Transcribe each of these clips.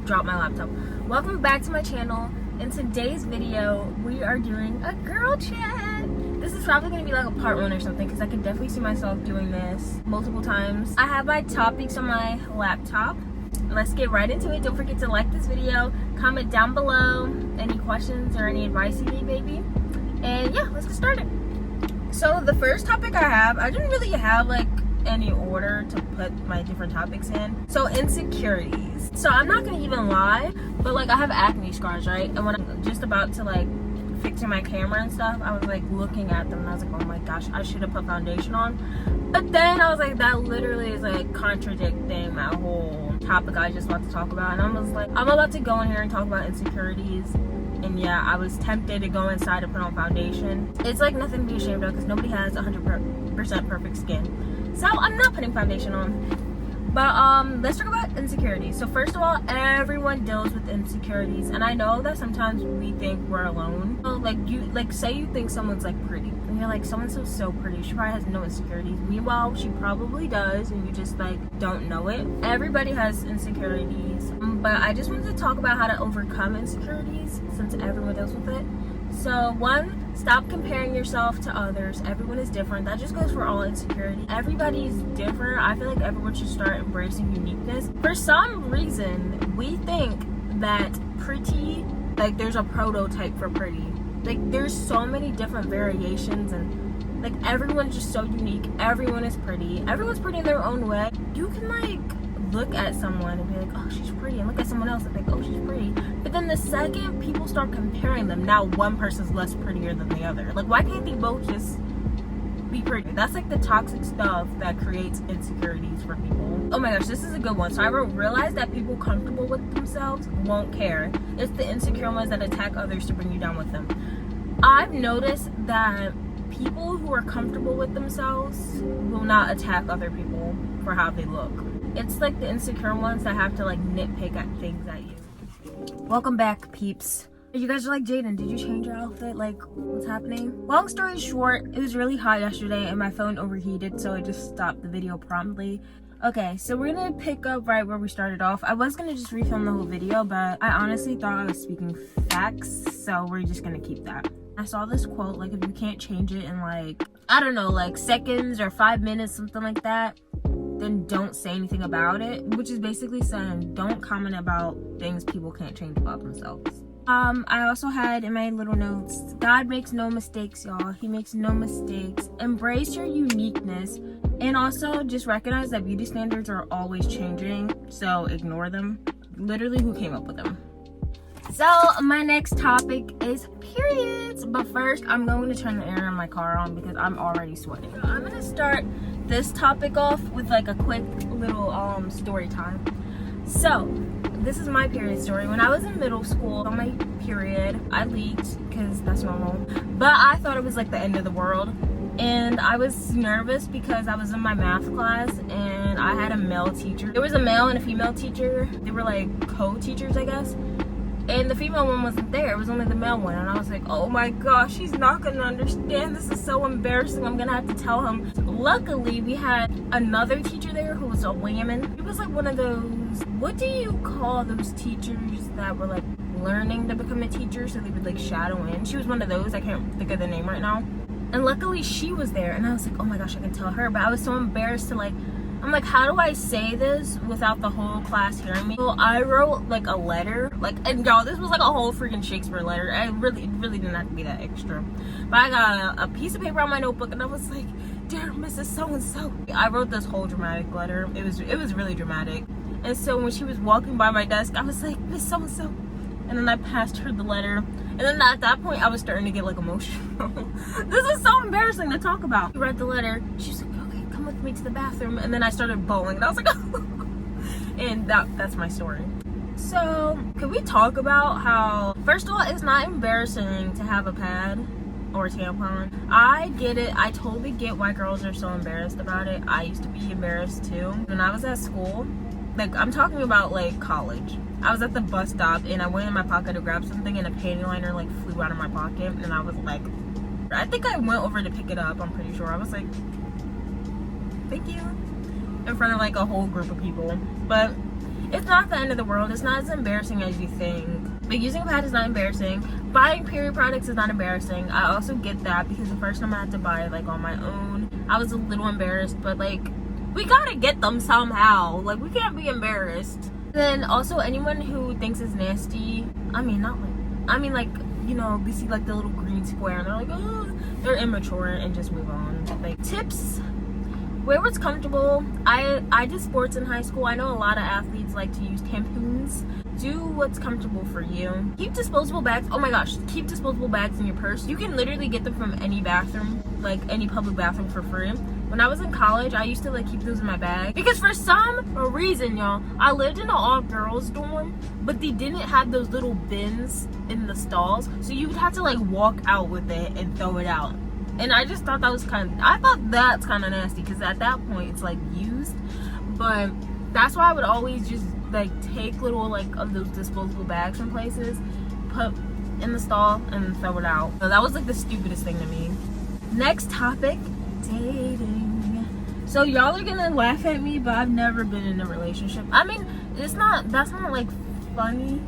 dropped my laptop. Welcome back to my channel. In today's video, we are doing a girl chat. This is probably going to be like a part 1 or something because I can definitely see myself doing this multiple times. I have my topics on my laptop. Let's get right into it. Don't forget to like this video, comment down below any questions or any advice you need, baby. And yeah, let's get started. So the first topic I didn't really have like any order to put my different topics in. So insecurities. So I'm not gonna even lie, but like I have acne scars, right? And when I'm just about to like fixing my camera and stuff, I was like looking at them and I was like, oh my gosh, I should have put foundation on. But then I was like, that literally is like contradicting my whole topic I just about to talk about. And I was like, I'm about to go in here and talk about insecurities. And yeah, I was tempted to go inside and put on foundation. It's like nothing to be ashamed of because nobody has 100% perfect skin. So I'm not putting foundation on. But let's talk about insecurities. So first of all, everyone deals with insecurities. And I know that sometimes we think we're alone. So like say you think someone's like pretty. And you're like, someone's so pretty. She probably has no insecurities. Meanwhile, she probably does. And you just like don't know it. Everybody has insecurities. But I just wanted to talk about how to overcome insecurities since everyone deals with it. So 1, stop comparing yourself to others. Everyone is different. That just goes for all insecurity. Everybody's different. I feel like everyone should start embracing uniqueness. For some reason, we think that pretty, like there's a prototype for pretty. Like there's so many different variations and like everyone's just so unique. Everyone is pretty. Everyone's pretty in their own way. You can like look at someone and be like, oh, she's pretty, and look at someone else and think, oh, she's pretty. But then the second people start comparing them, now one person's less prettier than the other. Like, why can't they both just be pretty? That's like the toxic stuff that creates insecurities for people. Oh my gosh, this is a good one. So I realized that people comfortable with themselves won't care. It's the insecure ones that attack others to bring you down with them. I've noticed that people who are comfortable with themselves will not attack other people for how they look. It's like the insecure ones that have to like nitpick at things at you. Welcome back, peeps. You guys are like, Jaden, did you change your outfit? Like, what's happening? Long story short, it was really hot yesterday and my phone overheated, so I just stopped the video promptly. Okay, so we're gonna pick up right where we started off. I was gonna just refilm the whole video, but I honestly thought I was speaking facts, so we're just gonna keep that. I saw this quote, like, if you can't change it in like, I don't know, like seconds or 5 minutes, something like that, then don't say anything about it, which is basically saying don't comment about things people can't change about themselves. I also had in my little notes, God makes no mistakes, y'all. He makes no mistakes. Embrace your uniqueness, and also just recognize that beauty standards are always changing, so ignore them. Literally, who came up with them? So my next topic is periods, but first I'm going to turn the air in my car on because I'm already sweating. So I'm gonna start this topic off with like a quick little story time. So this is my period story. When I was in middle school on my period, I leaked because that's normal, but I thought it was like the end of the world. And I was nervous because I was in my math class and I had a male teacher. There was a male and a female teacher. They were like co-teachers, I guess. And the female one wasn't there. It was only the male one. And I was like, oh my gosh, he's not going to understand. This is so embarrassing. I'm going to have to tell him. Luckily, we had another teacher there who was a woman. He was like one of those, what do you call those teachers that were like learning to become a teacher? So they would like shadow in. She was one of those. I can't think of the name right now. And luckily she was there. And I was like, oh my gosh, I can tell her. But I was so embarrassed to like, I'm like, how do I say this without the whole class hearing me? So I wrote like a letter, like, and y'all, this was like a whole freaking Shakespeare letter. I really didn't have to be that extra. But I got a piece of paper on my notebook and I was like, dear Mrs. So-and-so. I wrote this whole dramatic letter. It was really dramatic. And so when she was walking by my desk, I was like, Miss So-and-so. And then I passed her the letter. And then at that point, I was starting to get like emotional. This is so embarrassing to talk about. She read the letter. She's like, with me to the bathroom, and then I started bawling and I was like and that's my story. So can we talk about how, first of all, it's not embarrassing to have a pad or a tampon? I get it. I totally get why girls are so embarrassed about it. I used to be embarrassed too. When I was at school, like I'm talking about like college, I was at the bus stop and I went in my pocket to grab something and a panty liner like flew out of my pocket and I was like, I think I went over to pick it up, I'm pretty sure. I was like, thank you, in front of like a whole group of people. But it's not the end of the world. It's not as embarrassing as you think. But using a pad is not embarrassing. Buying period products is not embarrassing. I also get that because the first time I had to buy it, like, on my own, I was a little embarrassed. But, like, we gotta get them somehow. Like, we can't be embarrassed. Then also, anyone who thinks it's nasty, like, you know, we see like the little green square and they're like, oh, they're immature, and just move on. Like, tips: wear what's comfortable. I did sports in high school. I know a lot of athletes like to use tampons. Do what's comfortable for you. Keep disposable bags. Oh my gosh, keep disposable bags in your purse. You can literally get them from any bathroom, like any public bathroom, for free. When I was in college, I used to like keep those in my bag because for some reason, y'all, I lived in an all-girls dorm, but they didn't have those little bins in the stalls, so you would have to like walk out with it and throw it out. And I just thought that was that's kind of nasty because at that point it's like used. But that's why I would always just like take little like of those disposable bags from places, put in the stall, and throw it out. So that was like the stupidest thing to me. Next topic: dating. So y'all are gonna laugh at me, but I've never been in a relationship. I mean, that's not like funny.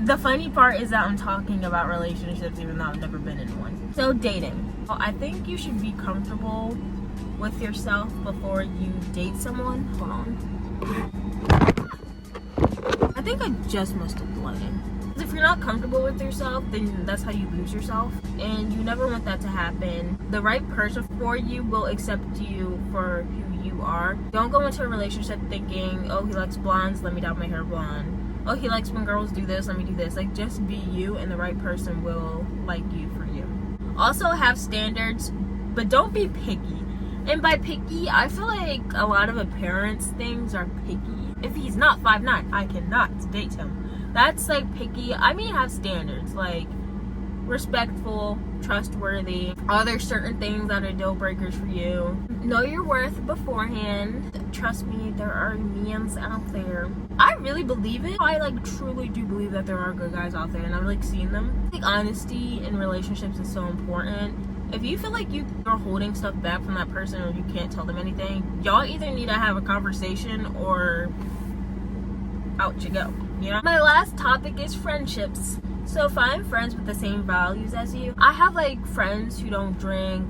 The funny part is that I'm talking about relationships even though I've never been in one. So dating. I think you should be comfortable with yourself before you date someone. Hold on. I think I just must have blunted. If you're not comfortable with yourself, then that's how you lose yourself, and you never want that to happen. The right person for you will accept you for who you are. Don't go into a relationship thinking, oh, he likes blondes, let me dye my hair blonde. Oh, he likes when girls do this, let me do this. Like, just be you, and the right person will like you for you. Also, have standards, but don't be picky. And by picky, I feel like a lot of a parent's things are picky. If he's not 5'9", I cannot date him. That's like picky. I mean, have standards, like respectful, trustworthy. Are there certain things that are deal breakers for you? Know your worth beforehand. Trust me, there are men's out there. I really believe it. I like truly do believe that there are good guys out there, and I've like seen them. I think honesty in relationships is so important. If you feel like you are holding stuff back from that person or you can't tell them anything, y'all either need to have a conversation or out you go. You know? My last topic is friendships. So find friends with the same values as you. I have like friends who don't drink,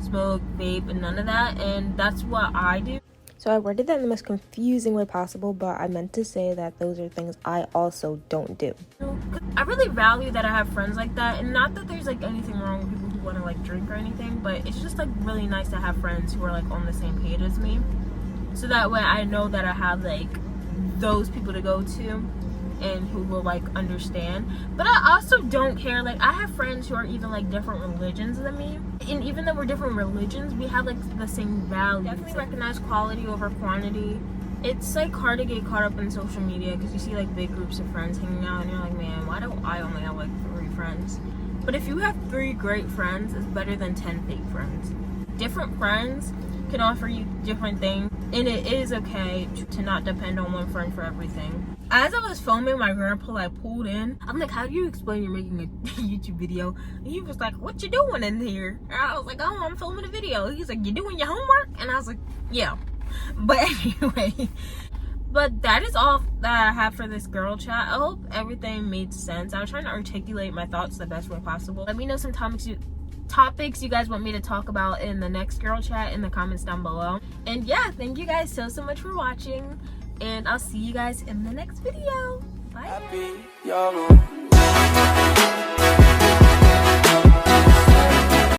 smoke, vape, and none of that, and that's what I do. So I worded that in the most confusing way possible, but I meant to say that those are things I also don't do. I really value that I have friends like that, and not that there's like anything wrong with people who want to like drink or anything, but it's just like really nice to have friends who are like on the same page as me, so that way I know that I have like those people to go to and who will like understand. But I also don't care, like I have friends who are even like different religions than me, and even though we're different religions, we have like the same values. Definitely recognize quality over quantity. It's like hard to get caught up in social media because you see like big groups of friends hanging out and you're like, man, why don't I only have like 3 friends? But if you have 3 great friends, it's better than 10 fake friends. Different friends can offer you different things, and it is okay to not depend on one friend for everything. As I was filming, my grandpa like pulled in. I'm like, how do you explain you're making a YouTube video? And he was like, what you doing in here? And I was like, oh, I'm filming a video. He's like, you doing your homework? And I was like, yeah. But anyway, but that is all that I have for this girl chat. I hope everything made sense. I was trying to articulate my thoughts the best way possible. Let me know some topics you guys want me to talk about in the next girl chat in the comments down below. And yeah, thank you guys so much for watching, and I'll see you guys in the next video. Bye.